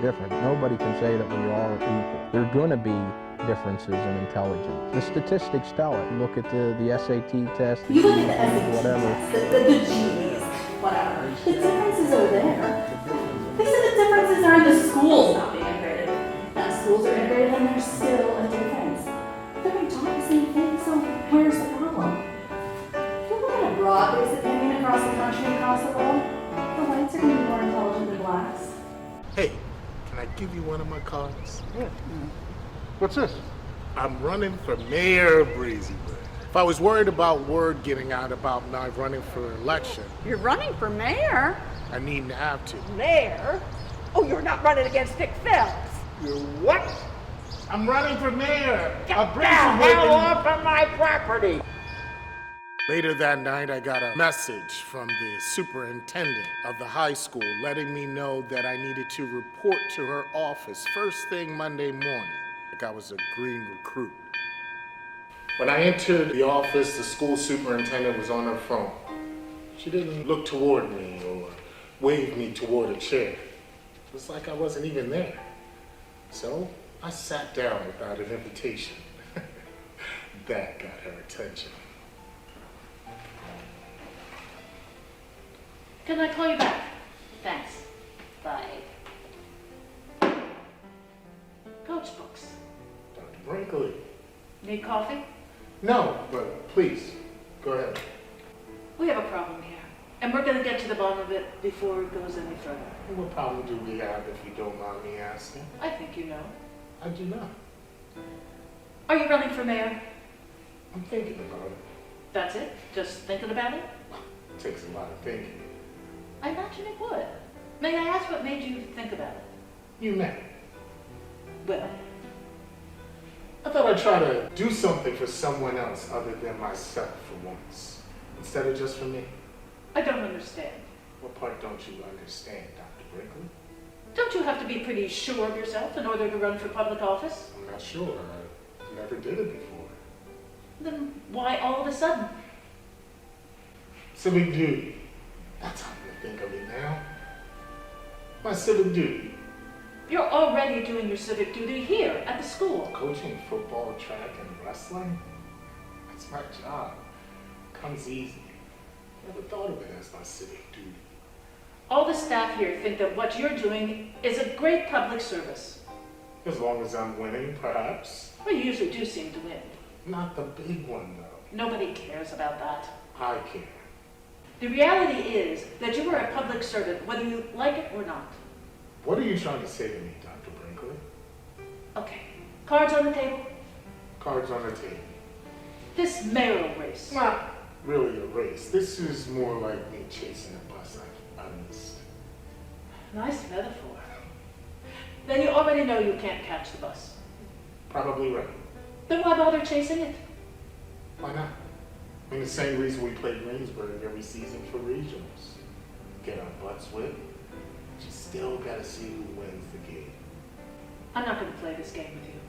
different. Nobody can say that we are equal. There are going to be differences in intelligence. The statistics tell it. Look at the SAT test, You look at the SAT whatever. test, the GEs, whatever. The differences are there. They said the differences are in the schools not being integrated. Now schools are integrated and there's still a difference. They're being taught the same thing, so where's the problem? If you look at a broad-based opinion across the country and across the world, the whites are going to be more intelligent than blacks. Hey, can I give you one of my cards? Yeah. What's this? I'm running for mayor of Breezywood. If I was worried about word getting out about my running for election, You're running for mayor? I needn't have to. Mayor? Oh, you're not running against Dick Phelps. You what? I'm running for mayor Get of the Breezywood. hell off of my property! Later that night, I got a message from the superintendent of the high school letting me know that I needed to report to her office first thing Monday morning, like I was a green recruit. When I entered the office, the school superintendent was on her phone. She didn't look toward me or wave me toward a chair. It was like I wasn't even there. So I sat down without an invitation. That got her attention. Can I call you back? Thanks. Bye. Coach Books. Dr. Brinkley. Need coffee? No, but please, go ahead. We have a problem here, and we're going to get to the bottom of it before it goes any further. What problem do we have, if you don't mind me asking? I think you know. I do not. Are you running for mayor? I'm thinking about it. That's it? Just thinking about it? It takes a lot of thinking. I imagine it would. May I ask what made you think about it? You met. Well, I thought I'd try to do something for someone else other than myself for once, instead of just for me. I don't understand. What part don't you understand, Dr. Brinkley? Don't you have to be pretty sure of yourself in order to run for public office? I'm not sure. I never did it before. Then why all of a sudden? Civic duty. That's how I think of it now. My civic duty. You're already doing your civic duty here at the school. Coaching football, track, and wrestling? That's my job. Comes easy. Never thought of it as my civic duty. All the staff here think that what you're doing is a great public service. As long as I'm winning, perhaps. Well, you usually do seem to win. Not the big one, though. Nobody cares about that. I care. The reality is that you are a public servant, whether you like it or not. What are you trying to say to me, Dr. Brinkley? Okay, cards on the table. Cards on the table. This mayoral race. Not really a race. This is more like me chasing a bus I missed. Nice metaphor. Then you already know you can't catch the bus. Probably right. Then why bother chasing it? Why not? I mean, the same reason we play Greensburg every season for regionals. Get our butts whipped. You still gotta see who wins the game. I'm not going to play this game with you.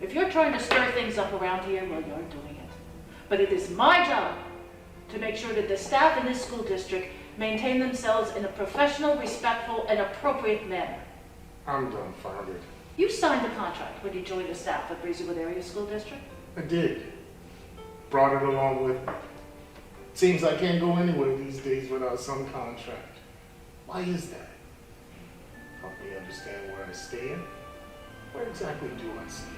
If you're trying to stir things up around here, well, you're doing it. But it is my job to make sure that the staff in this school district maintain themselves in a professional, respectful, and appropriate manner. I'm dumbfounded. You signed a contract when you joined the staff at Breezywood Area School District. I did. Brought it along with me. Seems I can't go anywhere these days without some contract. Why is that? Help me understand where I stand. Where exactly do I stand?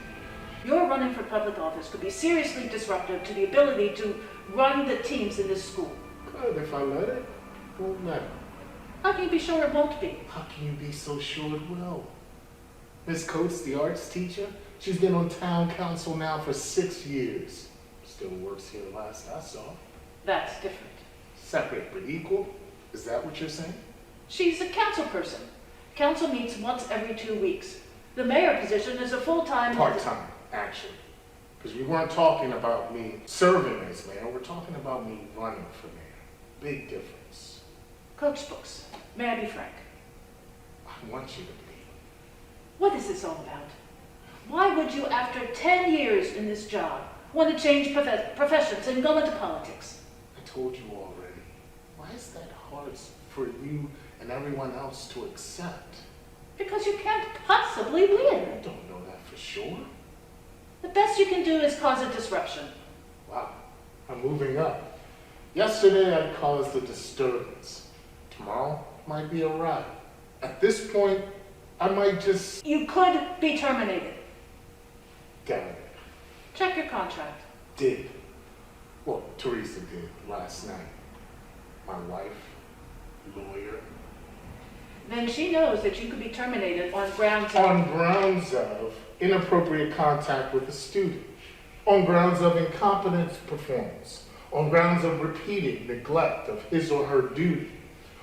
Your running for public office could be seriously disruptive to the ability to run the teams in this school. Good, if I let it, won't matter. How can you be sure it won't be? How can you be so sure it will? Miss Coates, the arts teacher, she's been on town council now for 6 years. Still works here last I saw. That's different. Separate but equal? Is that what you're saying? She's a council person. Council meets once every 2 weeks. The mayor position is a full-time... Part-time, actually. Because we weren't talking about me serving as mayor, we're talking about me running for mayor. Big difference. Coach Books, may I be frank? I want you to be. What is this all about? Why would you, after 10 years in this job, want to change professions and go into politics? I told you already. Why is that hard for you and everyone else to accept? Because you can't possibly win. I don't know that for sure. The best you can do is cause a disruption. Wow, I'm moving up. Yesterday I caused a disturbance. Tomorrow might be a riot. At this point, I might just... You could be terminated. Damn it. Check your contract. Did. Well, Teresa did last night. My wife, lawyer. Then she knows that you could be terminated on grounds of... On grounds of inappropriate contact with a student. On grounds of incompetent performance. On grounds of repeated neglect of his or her duty.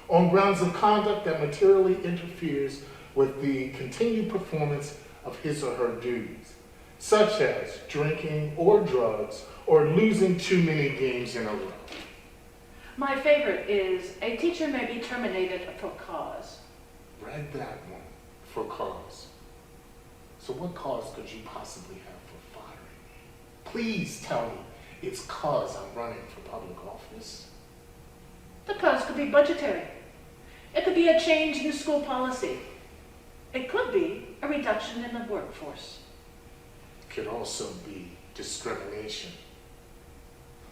On grounds of conduct that materially interferes with the continued performance of his or her duties, such as drinking or drugs or losing too many games in a row. My favorite is, a teacher may be terminated for cause. Read that one, for cause. So what cause could you possibly have for firing me? Please tell me it's cause I'm running for public office. The cause could be budgetary. It could be a change in school policy. It could be a reduction in the workforce. It could also be discrimination.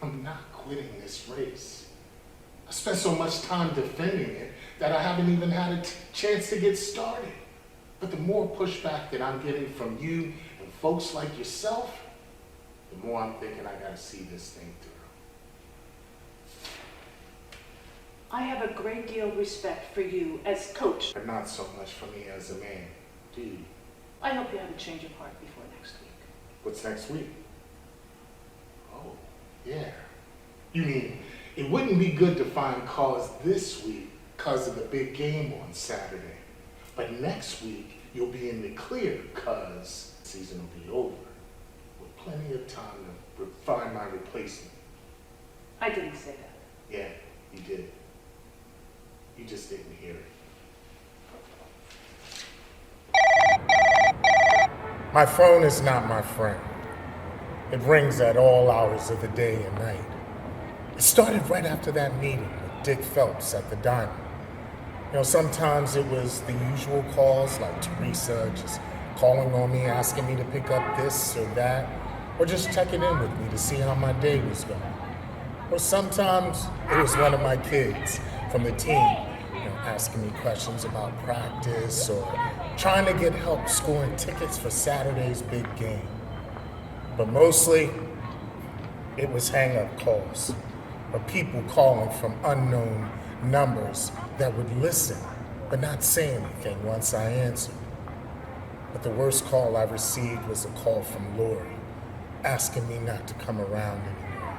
I'm not quitting this race. I spent so much time defending it that I haven't even had a chance to get started. But the more pushback that I'm getting from you and folks like yourself, the more I'm thinking I gotta see this thing through. I have a great deal of respect for you as coach. But not so much for me as a man, do you? I hope you have a change of heart before next week. What's next week? Oh, yeah. You mean, it wouldn't be good to find cause this week because of the big game on Saturday. But next week, you'll be in the clear because the season will be over. With plenty of time to find my replacement. I didn't say that. Yeah, you did. You just didn't hear it. My phone is not my friend. It rings at all hours of the day and night. It started right after that meeting with Dick Phelps at the diner. You know, sometimes it was the usual calls like Teresa just calling on me, asking me to pick up this or that, or just checking in with me to see how my day was going. Or sometimes it was one of my kids from the team, asking me questions about practice or trying to get help scoring tickets for Saturday's big game. But mostly, it was hang-up calls, or people calling from unknown numbers that would listen but not say anything once I answered. But the worst call I received was a call from Lori, asking me not to come around anymore.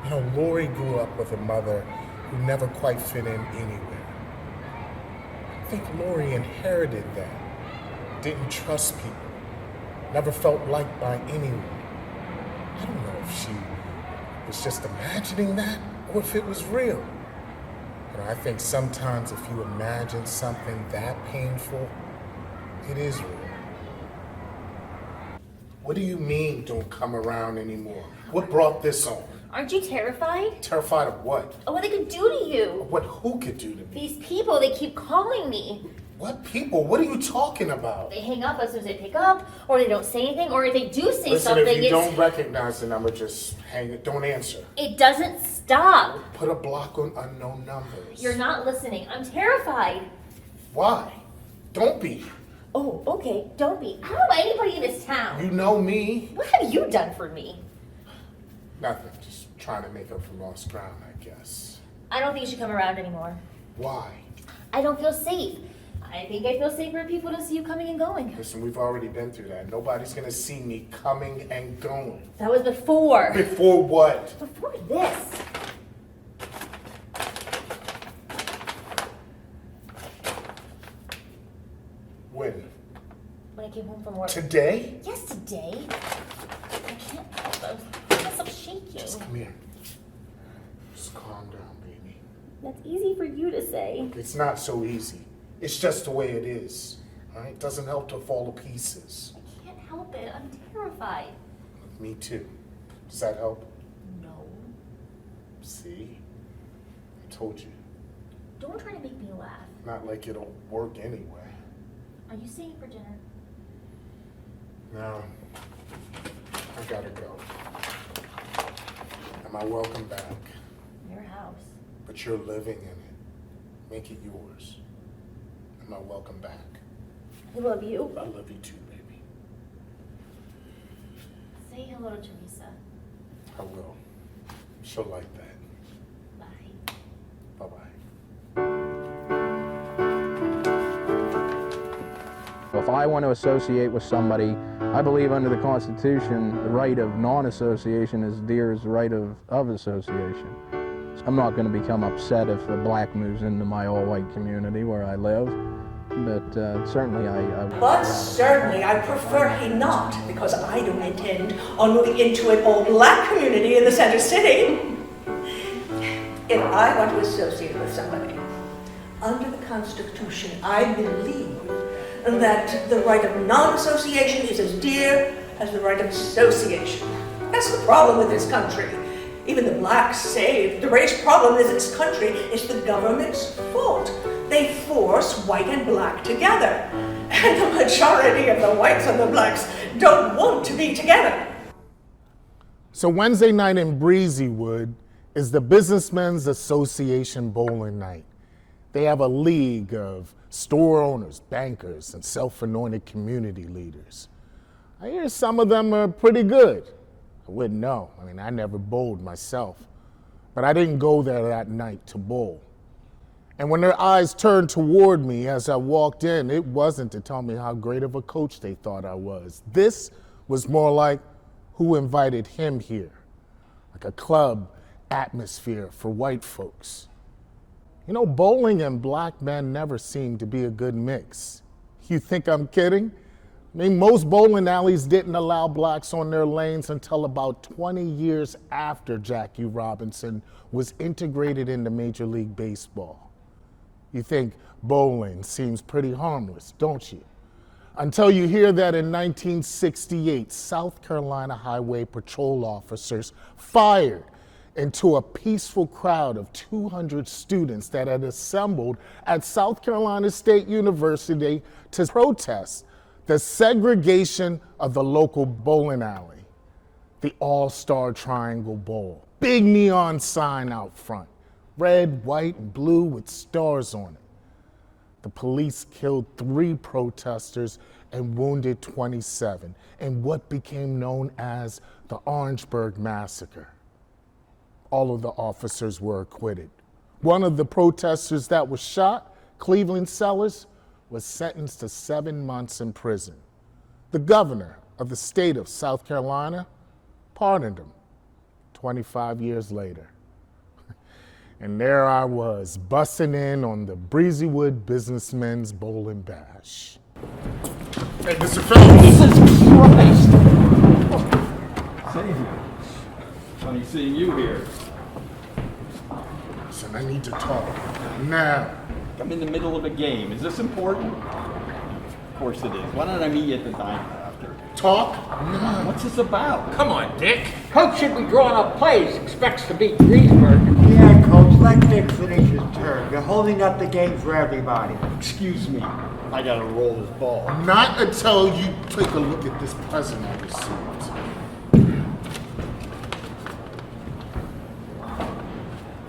You know, Lori grew up with a mother who never quite fit in anywhere. I think Lori inherited that. Didn't trust people. Never felt liked by anyone. I don't know if she was just imagining that or if it was real. But I think sometimes if you imagine something that painful, it is real. What do you mean, don't come around anymore? What brought this on? Aren't you terrified? Terrified of what? Of what they could do to you. What who could do to me? These people, they keep calling me. What people? What are you talking about? They hang up as soon as they pick up, or they don't say anything, or if they do say Listen, something, if you don't recognize the number, just hang it. Don't answer. it doesn't stop. Put a block on unknown numbers. You're not listening. I'm terrified. Why? Don't be. Oh, okay, don't be. I don't know anybody in this town. You know me. What have you done for me? Nothing. Just trying to make up for lost ground, I guess. I don't think you should come around anymore. Why? I don't feel safe. I think I feel safer if people don't see you coming and going. Listen, we've already been through that. Nobody's gonna see me coming and going. That was before. Before what? Before this. When? When I came home from work. Today? Yes, today. I can't help it. I can't stop shaking. Just come here. Just calm down, baby. That's easy for you to say. It's not so easy. It's just the way it is. All right? It doesn't help to fall to pieces. I can't help it. I'm terrified. Me too. Does that help? No. See? I told you. Don't try to make me laugh. Not like it'll work anyway. Are you staying for dinner? No, I gotta go. Am I welcome back? Your house. But you're living in it. Make it yours. Am I welcome back? I love you. I love you too, baby. Say hello to Teresa. I will. She'll like that. Bye. Bye-bye. If I want to associate with somebody, I believe under the Constitution, the right of non-association is dear as the right of association. I'm not going to become upset if a black moves into my all-white community where I live, but certainly But certainly I prefer he not, because I don't intend on moving into an all-black community in the center city. If I want to associate with somebody, under the Constitution, I believe that the right of non-association is as dear as the right of association. That's the problem with this country. Even the blacks say the race problem in this country is the government's fault. They force white and black together. And the majority of the whites and the blacks don't want to be together. So Wednesday night in Breezywood is the Businessmen's Association bowling night. They have a league of store owners, bankers, and self-anointed community leaders. I hear some of them are pretty good. I wouldn't know. I mean, I never bowled myself. But I didn't go there that night to bowl. And when their eyes turned toward me as I walked in, it wasn't to tell me how great of a coach they thought I was. This was more like, who invited him here? Like a club atmosphere for white folks. You know, bowling and black men never seem to be a good mix. You think I'm kidding? I mean, most bowling alleys didn't allow blacks on their lanes until about 20 years after Jackie Robinson was integrated into Major League Baseball. You think bowling seems pretty harmless, don't you? Until you hear that in 1968, South Carolina Highway Patrol officers fired into a peaceful crowd of 200 students that had assembled at South Carolina State University to protest the segregation of the local bowling alley, the All-Star Triangle Bowl. Big neon sign out front, red, white, and blue with stars on it. The police killed 3 protesters and wounded 27 in what became known as the Orangeburg Massacre. All of the officers were acquitted. One of the protesters that was shot, Cleveland Sellers, was sentenced to 7 months in prison. The governor of the state of South Carolina pardoned him 25 years later. And there I was, busting in on the Breezywood Businessmen's Bowling Bash. Hey, Mr. Phillips! Jesus Christ! Xavier, funny seeing you here. Listen, I need to talk now. I'm in the middle of a game. Is this important? Of course it is. Why don't I meet you at the diner after? Talk now. What's this about? Come on, Dick. Coach should be drawing up plays, expects to beat Greensburg. Yeah, Coach, let Dick finish his turn. You're holding up the game for everybody. Excuse me. I gotta roll this ball. Not until you take a look at this present I received.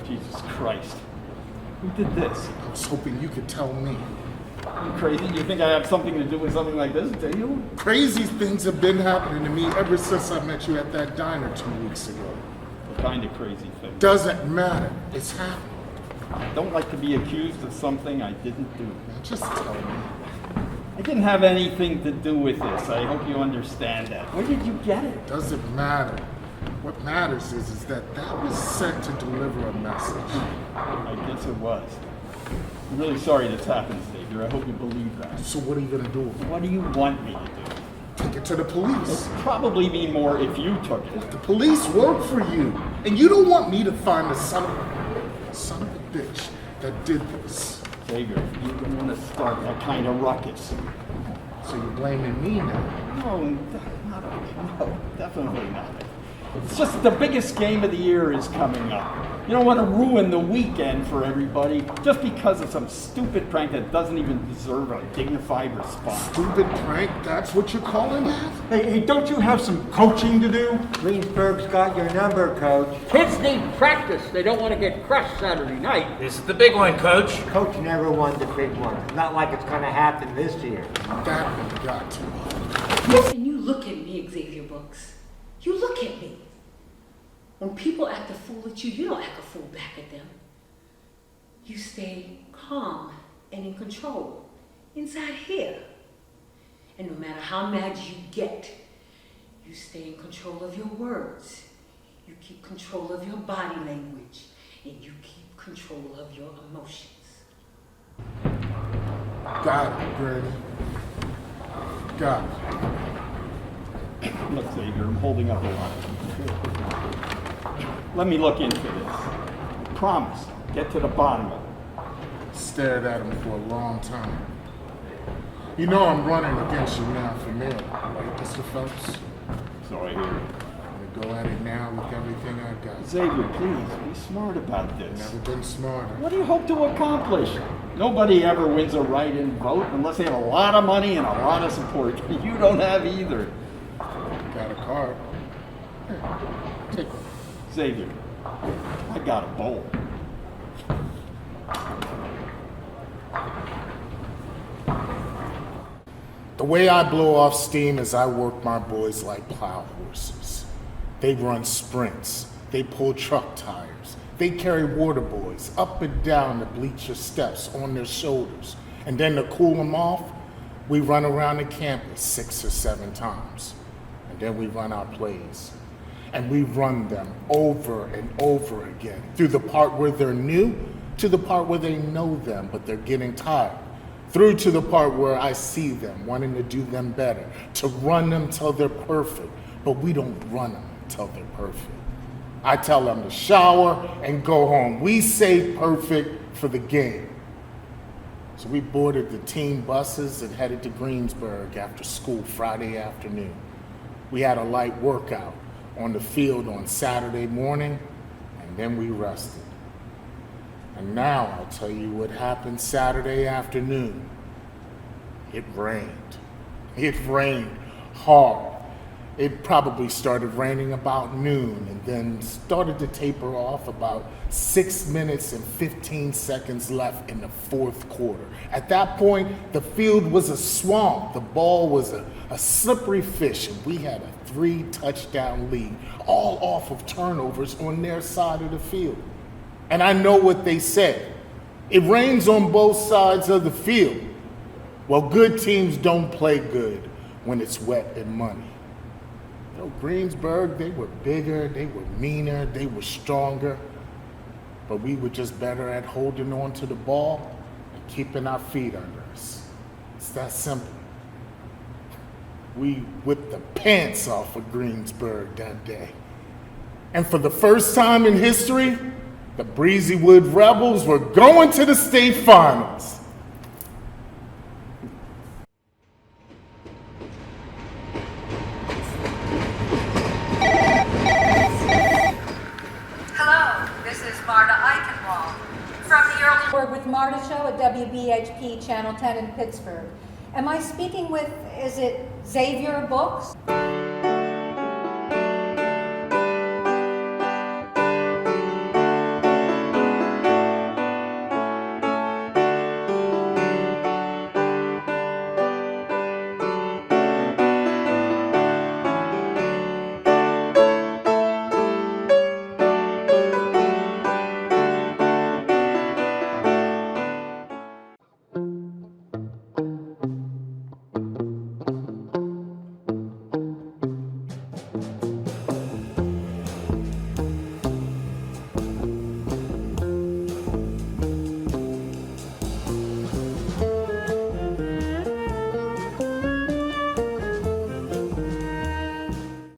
Jesus Christ. Who did this? I was hoping you could tell me. You crazy? You think I have something to do with something like this, do you? Crazy things have been happening to me ever since I met you at that diner 2 weeks ago. What kind of crazy thing? Doesn't matter. It's happening. I don't like to be accused of something I didn't do. Just tell me. I didn't have anything to do with this. I hope you understand that. Where did you get it? Doesn't matter. What matters is that was sent to deliver a message. I guess it was. I'm really sorry this happened, Xavier. I hope you believe that. So what are you going to do with it? What do you want me to do? Take it to the police. It'd probably be more if you took it. The police work for you. And you don't want me to find the son of a bitch that did this. Xavier, you don't want to start that kind of ruckus. So you're blaming me now? No, definitely not. It's just the biggest game of the year is coming up. You don't want to ruin the weekend for everybody just because of some stupid prank that doesn't even deserve a dignified response. Stupid prank? That's what you're calling that? Hey, don't you have some coaching to do? Greensburg's got your number, Coach. Kids need practice. They don't want to get crushed Saturday night. This is the big one, Coach. Coach never won the big one. Not like it's gonna happen this year. That one got to. And you look at me, Xavier Books. You look at me. When people act a fool at you, you don't act a fool back at them. You stay calm and in control inside here. And no matter how mad you get, you stay in control of your words. You keep control of your body language. And you keep control of your emotions. Got it, Granny. Got it. Look, Xavier, I'm holding up a lot. Let me look into this. Promise, get to the bottom of it. Stared at him for a long time. You know I'm running against you now for mayor, right, Mr. Phelps? So I hear. I'm gonna go at it now with everything I got. Xavier, please, be smart about this. Never been smarter. What do you hope to accomplish? Nobody ever wins a write-in vote unless they have a lot of money and a lot of support. You don't have either. Got a card. Here, take it. Xavier, I got a bowl. The way I blow off steam is I work my boys like plow horses. They run sprints. They pull truck tires. They carry water boys up and down the bleacher steps on their shoulders. And then to cool them off, we run around the campus 6 or 7 times. And then we run our plays. And we run them over and over again, through the part where they're new, to the part where they know them, but they're getting tired, through to the part where I see them, wanting to do them better, to run them till they're perfect, but we don't run them till they're perfect. I tell them to shower and go home. We say perfect for the game. So we boarded the team buses and headed to Greensburg after school Friday afternoon. We had a light workout on the field on Saturday morning, and then we rested. And now I'll tell you what happened Saturday afternoon. It rained. It rained hard. It probably started raining about noon and then started to taper off about 6 minutes and 15 seconds left in the fourth quarter. At that point, the field was a swamp. The ball was a slippery fish, and we had a 3-touchdown lead, all off of turnovers on their side of the field. And I know what they said. It rains on both sides of the field. Well, good teams don't play good when it's wet and muddy. You know, Greensburg, they were bigger, they were meaner, they were stronger, but we were just better at holding on to the ball and keeping our feet under us. It's that simple. We whipped the pants off of Greensburg that day. And for the first time in history, the Breezywood Rebels were going to the state finals. Hello, this is Marta Eichenwald from the Early with Marta show at WBHP Channel 10 in Pittsburgh. Am I speaking with, is it Xavier Books?